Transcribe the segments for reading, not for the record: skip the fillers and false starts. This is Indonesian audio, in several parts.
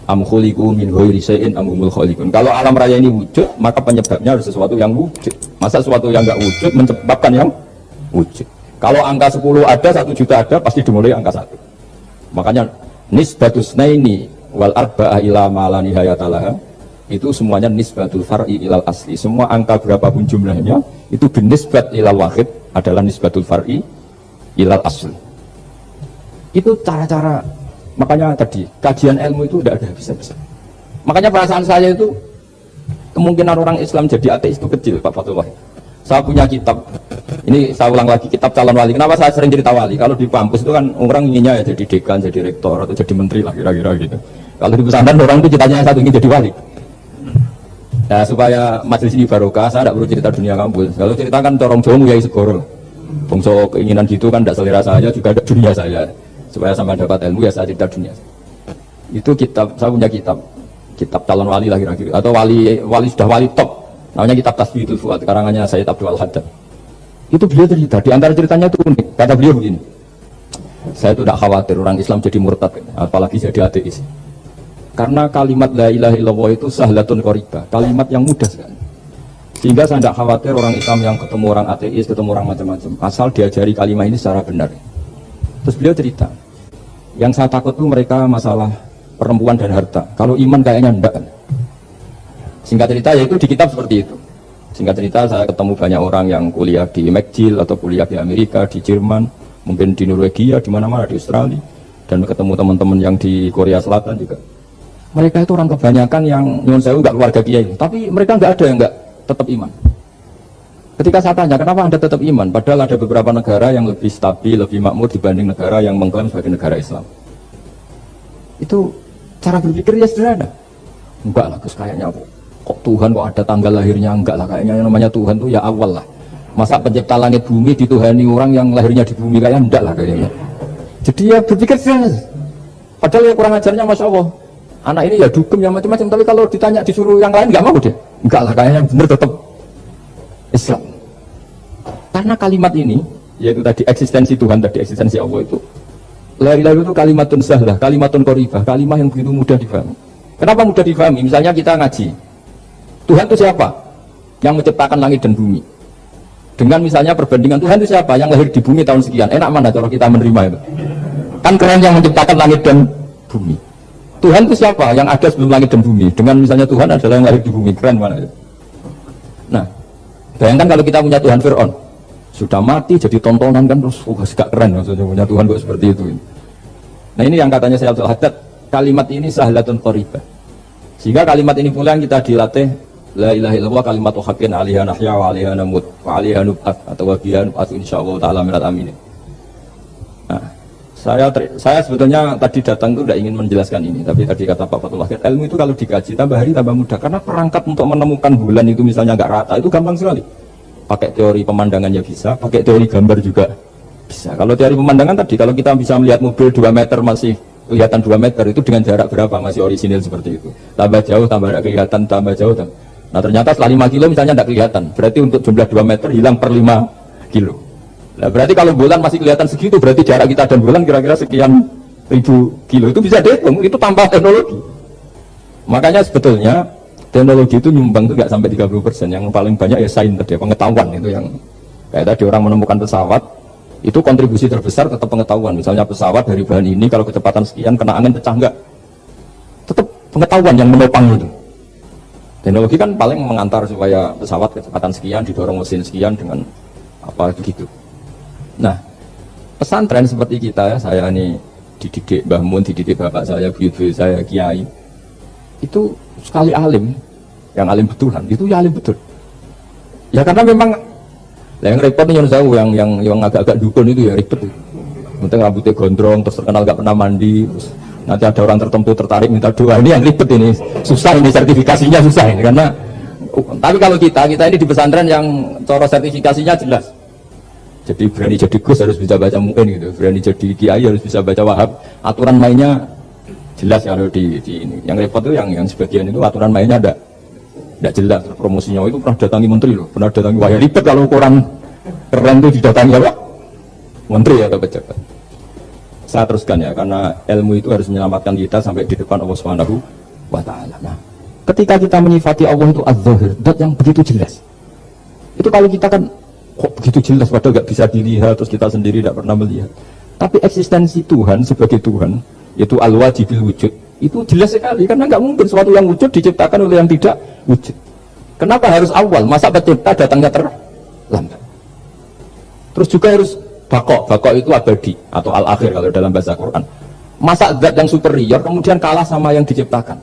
am khuliqu min ghairi syai'in am humul khaliqun. Kalau alam raya ini wujud, maka penyebabnya harus sesuatu yang wujud. Masa sesuatu yang enggak wujud menyebabkan yang wujud. Kalau angka 10 ada, 1 juta ada, pasti dimulai angka 1. Makanya nisbatus naini wal arba'ah ila ma la nihayatalaha, itu semuanya nisbatul far'i ilal asli. Semua angka berapapun jumlahnya itu binisbat ilal wahid adalah nisbatul far'i ilal asli. Itu cara-cara. Makanya tadi kajian ilmu itu tidak ada habis-habis. Makanya perasaan saya itu kemungkinan orang Islam jadi ateis itu kecil, Pak Fatullah. Saya punya kitab, ini saya ulang lagi, kitab calon wali. Kenapa saya sering cerita wali? Kalau di kampus itu kan orang inginnya ya jadi dekan, jadi rektor atau jadi menteri lah kira-kira gitu. Kalau di pesantren orang itu cita-citanya satu, ingin jadi wali. Nah, supaya majelis ini barokah, saya tidak perlu cerita dunia kampus. Kalau ceritakan corong Jawa ya segoro. Bangsa keinginan gitu kan tidak selera saya, juga ada dunia saya. Supaya sama dapat ilmu ya saya cerita dunia. Itu kitab, saya punya kitab calon wali lah kira-kira. Atau wali sudah wali top. Namanya kitab Tasbihul Fuad, karangannya Sayyid Abdul Haddad. Itu beliau cerita, di antara ceritanya itu unik. Kata beliau begini, saya itu tidak khawatir orang Islam jadi murtad, apalagi jadi ateis. Karena kalimat la ilaha illallah itu sahlatun qoribah, kalimat yang mudah sekali. Sehingga saya tidak khawatir orang Islam yang ketemu orang ateis, ketemu orang macam-macam, asal diajari kalimat ini secara benar. Terus beliau cerita, yang saya takut itu mereka masalah perempuan dan harta. Kalau iman kayaknya enggak kan. Singkat cerita yaitu di kitab seperti itu. Singkat cerita saya ketemu banyak orang yang kuliah di McGill atau kuliah di Amerika, di Jerman, mungkin di Norwegia, di mana-mana, di Australia, dan ketemu teman-teman yang di Korea Selatan juga. Mereka itu orang kebanyakan yang nyuwun sewu enggak keluarga kiai, tapi mereka enggak ada yang enggak tetap iman. Ketika saya tanya kenapa Anda tetap iman, padahal ada beberapa negara yang lebih stabil, lebih makmur dibanding negara yang mengklaim sebagai negara Islam. Itu cara berpikir ya sederhana. Enggak lah, kayaknya kok Tuhan kok ada tanggal lahirnya, enggak lah, kayaknya yang namanya Tuhan tuh ya awal lah. Masa pencipta langit bumi dituhani orang yang lahirnya di bumi, kayaknya enggak lah kayaknya. Jadi ya berpikir sederhana. Padahal ya kurang ajarnya Masya Allah, anak ini ya dugem yang macam-macam, tapi kalau ditanya disuruh yang lain enggak mau dia. Enggak lah, kayaknya bener tetap Islam. Karena kalimat ini, yaitu tadi eksistensi Tuhan, tadi eksistensi Allah itu, la ilaha itu kalimatun sahlah, kalimatun qoribah, kalimat yang begitu mudah difahami. Kenapa mudah difahami? Misalnya kita ngaji, Tuhan itu siapa? Yang menciptakan langit dan bumi. Dengan misalnya perbandingan Tuhan itu siapa? Yang lahir di bumi tahun sekian. Enak mana kalau kita menerima itu? Kan keren yang menciptakan langit dan bumi. Tuhan itu siapa? Yang ada sebelum langit dan bumi. Dengan misalnya Tuhan adalah yang lahir di bumi. Keren mana itu? Nah, bayangkan kalau kita punya Tuhan Fir'aun. Sudah mati jadi tontonan kan, terus gak keren maksudnya punya Tuhan kok seperti itu. Nah ini yang katanya Sayyid Abdul Haddad, kalimat ini sahlatun qoribah. Sehingga kalimat ini pula yang kita dilatih, la ilaha illallah kalimatu haqqin 'alaiha nahya wa 'alaiha namut wa 'alaiha nub'ats atau wa biha nub'ats insyaallah taala minal amin. Nah, saya sebetulnya tadi datang itu tidak ingin menjelaskan ini, tapi tadi kata Pak Fatullah, ilmu itu kalau dikaji tambah hari tambah mudah, karena perangkat untuk menemukan bulan itu misalnya enggak rata itu gampang sekali. Pakai teori pemandangannya bisa, pakai teori gambar juga bisa. Kalau teori pemandangan tadi, kalau kita bisa melihat mobil 2 meter masih kelihatan 2 meter, itu dengan jarak berapa masih orisinil seperti itu. Tambah jauh, tambah tidak kelihatan, tambah jauh. Nah ternyata setelah 5 kilo misalnya tidak kelihatan, berarti untuk jumlah 2 meter hilang per 5 kilo. Nah berarti kalau bulan masih kelihatan segitu, berarti jarak kita dan bulan kira-kira sekian ribu kilo. Itu bisa dihitung, itu tanpa teknologi. Makanya sebetulnya teknologi itu nyumbang itu nggak sampai 30%. Yang paling banyak ya sains tadi, pengetahuan itu yang kayak tadi orang menemukan pesawat, itu kontribusi terbesar tetap pengetahuan. Misalnya pesawat dari bahan ini kalau kecepatan sekian kena angin pecah enggak, tetap pengetahuan yang menopang itu. Teknologi kan paling mengantar supaya pesawat kecepatan sekian didorong mesin sekian dengan apa begitu. Nah pesantren seperti kita ya, saya ini dididik Mbah Mun, dididik bapak saya, buyut saya, kiai, itu sekali alim, yang alim betulan, itu ya alim betul. Ya karena memang yang repot nih yang agak-agak dukun itu ya ribet. Penting rambutnya gondrong, terus terkenal gak pernah mandi, terus nanti ada orang tertentu tertarik minta doa, ini yang ribet ini, susah ini sertifikasinya susah ini karena. Tapi kalau kita ini di pesantren yang cara sertifikasinya jelas. Jadi berani jadi Gus harus bisa baca Mu'in gitu, berani jadi Kiai harus bisa baca Wahab. Aturan mainnya jelas kalau di ini. Yang repot tuh yang sebagian itu aturan mainnya tidak jelas. Promosinya itu pernah datangi menteri loh, pernah datangi wahai ribet kalau ukuran keren tuh didatangi apa? Menteri atau pejabat. Saya teruskan ya, karena ilmu itu harus menyelamatkan kita sampai di depan Allah Subhanahu wa ta'ala. Nah, ketika kita menyifati Allah itu az-zahir, zat yang begitu jelas. Itu kalau kita kan kok begitu jelas padahal nggak bisa dilihat, terus kita sendiri tidak pernah melihat. Tapi eksistensi Tuhan sebagai Tuhan, yaitu al-wajibil wujud, itu jelas sekali karena nggak mungkin sesuatu yang wujud diciptakan oleh yang tidak wujud. Kenapa harus awal? Masa pencipta datangnya terlambat? Terus juga harus bakok itu abadi atau al-akhir kalau dalam bahasa Quran. Masa zat yang superior kemudian kalah sama yang diciptakan?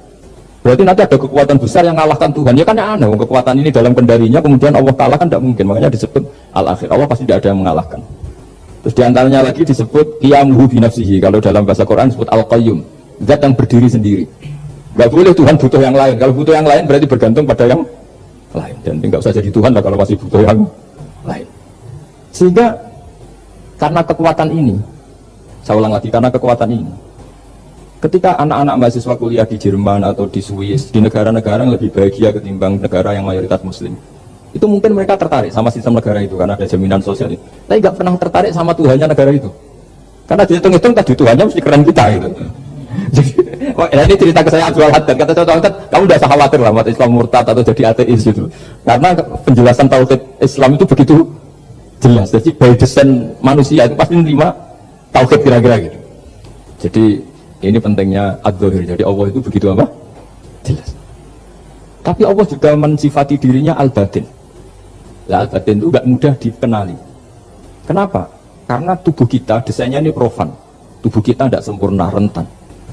Berarti nanti ada kekuatan besar yang mengalahkan Tuhan. Ya kan aneh, kekuatan ini dalam kendalinya kemudian Allah kalah kan tidak mungkin. Makanya disebut al-akhir. Allah pasti tidak ada yang mengalahkan. Terus diantaranya lagi disebut qiyamuhu binafsihi. Kalau dalam bahasa Quran disebut al-qayyum, zat yang berdiri sendiri. Gak boleh Tuhan butuh yang lain. Kalau butuh yang lain berarti bergantung pada yang lain. Dan tidak usah jadi Tuhan lah kalau masih butuh yang lain. Sehingga karena kekuatan ini, saya ulang lagi, karena kekuatan ini, ketika anak-anak mahasiswa kuliah di Jerman atau di Swiss, di negara-negara yang lebih bahagia ketimbang negara yang mayoritas muslim, itu mungkin mereka tertarik sama sistem negara itu karena ada jaminan sosial itu. Tapi nggak pernah tertarik sama Tuhannya negara itu. Karena dihitung-hitung tadi Tuhannya mesti keren kita gitu. Jadi, ini cerita ke saya Abdul Haddad, kata saya Haddad, kamu udah usah khawatir lah umat Islam murtad atau jadi ateis gitu. Karena penjelasan tauhid Islam itu begitu jelas. Jadi by design manusia itu pasti menerima tauhid kira-kira gitu. Jadi ini pentingnya ad-dhahir. Jadi Allah itu begitu apa? Jelas. Tapi Allah juga mensifati dirinya al-batin. Nah, al-batin itu gak mudah dikenali. Kenapa? Karena tubuh kita desainnya ini profan. Tubuh kita tidak sempurna, rentan.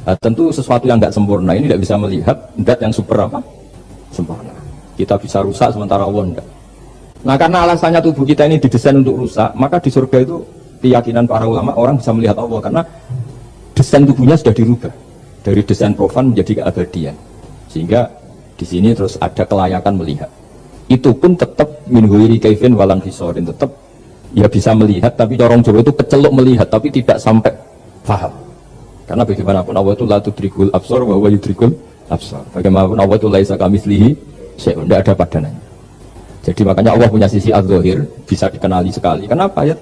Nah, tentu sesuatu yang gak sempurna ini tidak bisa melihat zat yang super apa? Sempurna. Kita bisa rusak sementara Allah tidak. Nah, karena alasannya tubuh kita ini didesain untuk rusak, maka di surga itu keyakinan para ulama orang bisa melihat Allah karena desain tubuhnya sudah dirubah dari desain profan menjadi keabadian. Sehingga di sini terus ada kelayakan melihat. Itu pun tetap min ghairi kaifin walan hisorin, tetap ya bisa melihat, tapi orang Jawa itu kecelok melihat tapi tidak sampai paham. Karena bagaimanapun Allah itu la tudrikul absar wa huwa yudrikul absar. Bagaimanapun Allah itu laisa kamitslihi syai'un, tidak ada padanannya. Jadi makanya Allah punya sisi az-zahir bisa dikenali sekali. Kenapa ya?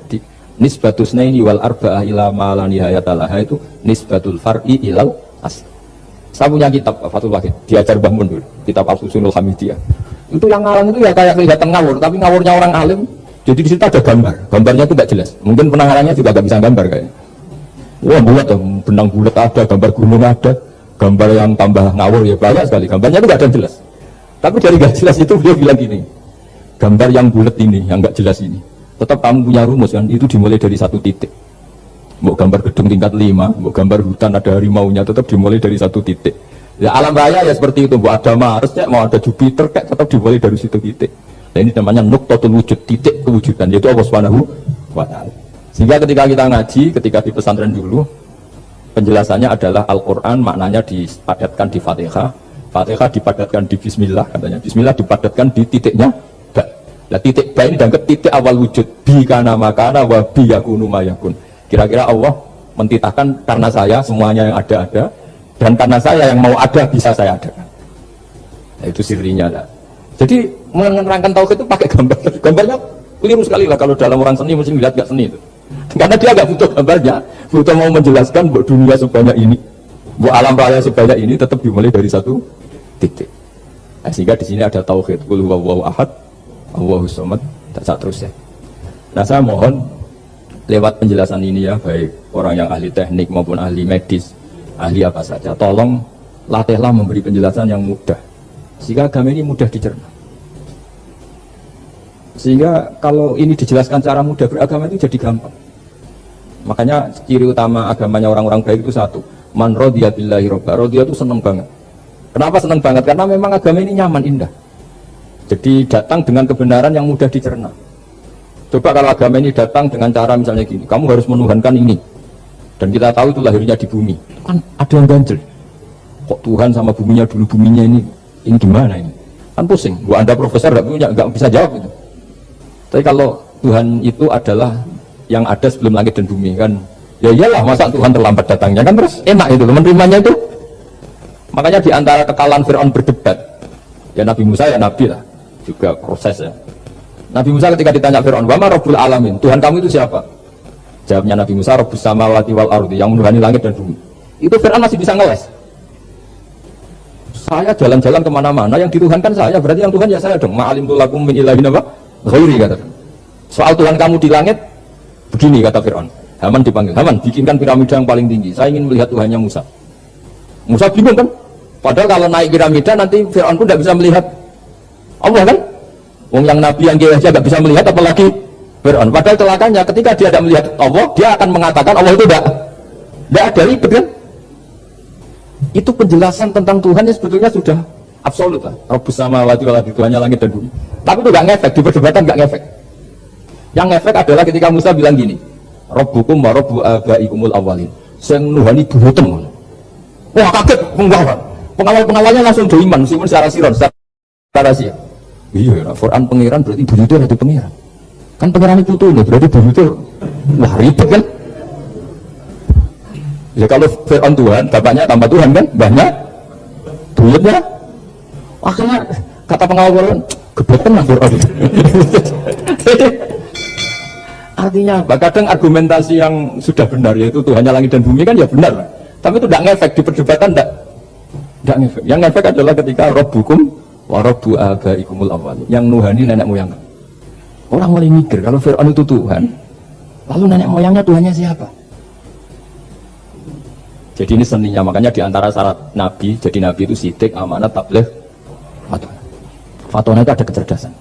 Nisbatus naini wal arba'ah ila ma la nihayatalah, itu nisbatul far'i ilal asl. Saya punya kitab Fathul Wahid, diajar Mbah Mun dulu, kitab Al-Husunul Hamidiyah. Itu yang ngarang itu ya kayak kelihatan ngawur, tapi ngawurnya orang alim. Jadi di situ ada gambar, gambarnya itu tidak jelas. Mungkin penanganannya juga nggak bisa gambar kayaknya. Wah bulat tuh, benang bulat ada, gambar gunung ada, gambar yang tambah ngawur ya banyak sekali. Gambarnya itu nggak ada yang jelas. Tapi dari nggak jelas itu dia bilang gini, gambar yang bulat ini, yang nggak jelas ini, tetap kamu punya rumus kan, itu dimulai dari satu titik. Mau gambar gedung tingkat 5, mau gambar hutan ada harimaunya, tetap dimulai dari satu titik. Ya alam raya ya seperti itu, mau ada Mars, ya, mau ada Jupiter, kayak tetap dimulai dari situ titik. Nah ini namanya nuqtatul wujud, titik kewujudan, yaitu Allah Subhanahu wa ta'ala. Sehingga ketika kita ngaji, ketika di pesantren dulu, penjelasannya adalah Al-Quran maknanya dipadatkan di Fatihah, Fatihah dipadatkan di Bismillah, katanya Bismillah dipadatkan di titiknya Ba. Nah titik Ba ini dianggap titik awal wujud, bi kana makana wa bi yakunu mayakun. Kira-kira Allah mentitahkan karena saya semuanya yang ada, dan karena saya yang mau ada bisa saya adakan. Nah, itu sirinya lah. Jadi menerangkan tauhid itu pakai gambar. Gambarnya keliru sekali lah kalau dalam orang seni mesti melihat gak seni itu. Karena dia agak butuh gambarnya, butuh mau menjelaskan bahwa dunia sebanyak ini, bahwa alam raya sebanyak ini tetap dimulai dari satu titik. Nah, sehingga di sini ada tauhid, qul huwallahu ahad, Allahus samad, tak terus ya. Nah, saya mohon lewat penjelasan ini ya, baik orang yang ahli teknik maupun ahli medis, ahli apa saja, tolong latihlah memberi penjelasan yang mudah, sehingga agama ini mudah dicerna. Sehingga kalau ini dijelaskan secara mudah, beragama itu jadi gampang. Makanya ciri utama agamanya orang-orang baik itu satu, man radiya billahi robba. Radiya itu senang banget. Kenapa senang banget? Karena memang agama ini nyaman, indah. Jadi datang dengan kebenaran yang mudah dicerna. Coba kalau agama ini datang dengan cara misalnya gini, kamu harus menuhankan ini, dan kita tahu itu lahirnya di bumi, itu kan ada yang ganjel. Kok Tuhan sama buminya dulu, buminya ini gimana ini? Kan pusing. Bu Anda profesor nggak bisa jawab itu. Tapi kalau Tuhan itu adalah yang ada sebelum langit dan bumi kan, ya iyalah masa Tuhan terlambat datangnya kan, terus enak itu menerimanya itu. Makanya di antara kekalahan Fir'aun berdebat, ya Nabi Musa ya Nabi lah, juga proses ya. Nabi Musa ketika ditanya Fir'aun, wa ma rabbul alamin, Tuhan kamu itu siapa? Jawabnya Nabi Musa, rabbus samawati wal ardi, yang menuhani langit dan bumi. Itu Fir'aun masih bisa ngeles. Saya jalan-jalan kemana-mana, yang dituhankan saya, berarti yang Tuhan ya saya dong. Ma'alim tulakum min ilahin apa? Ghairi kata. Soal Tuhan kamu di langit, begini kata Fir'aun. Haman dipanggil, Haman bikinkan piramida yang paling tinggi. Saya ingin melihat Tuhannya Musa. Musa bingung kan? Padahal kalau naik piramida nanti Fir'aun pun tidak bisa melihat Allah kan? Wong yang Nabi yang dia aja nggak bisa melihat, apalagi Fir'aun. Padahal celakanya ketika dia tidak melihat Allah, dia akan mengatakan Allah itu tidak ada, ribet kan? Itu penjelasan tentang Tuhan yang sebetulnya sudah absolut lah. Rabbus samawati wal ardi, Tuhannya langit dan bumi. Tapi itu nggak ngefek, di perdebatan nggak ngefek. Yang ngefek adalah ketika Musa bilang gini, Rabbukum wa rabbu abaikumul awwalin. Sing nuhani buyutem. Wah kaget pengawalnya langsung doiman meskipun secara siron, secara sia. Iya, Quran pengiran berarti buyutnya ada pengiran. Kan pengiran itu tuh berarti buyutnya wah ribet kan? Ya kalau Fir'aun Tuhan, bapaknya tambah Tuhan kan, banyak buyutnya. Akhirnya kata pengawal gebetan lah Fir'aun. Artinya apa? Kadang argumentasi yang sudah benar yaitu Tuhannya langit dan bumi kan ya benar, tapi itu tidak ngefek di perdebatan, tidak ngefek. Yang ngefek adalah ketika Rabbukum wa rabbu abaikumul awwalin, yang nuhani nenek moyang. Orang mulai mikir kalau Fir'aun itu Tuhan, lalu nenek moyangnya Tuhannya siapa? Jadi ini seninya, makanya diantara syarat Nabi, jadi Nabi itu sidik, amanat, tabligh, fatwa. Fatwa itu ada kecerdasan.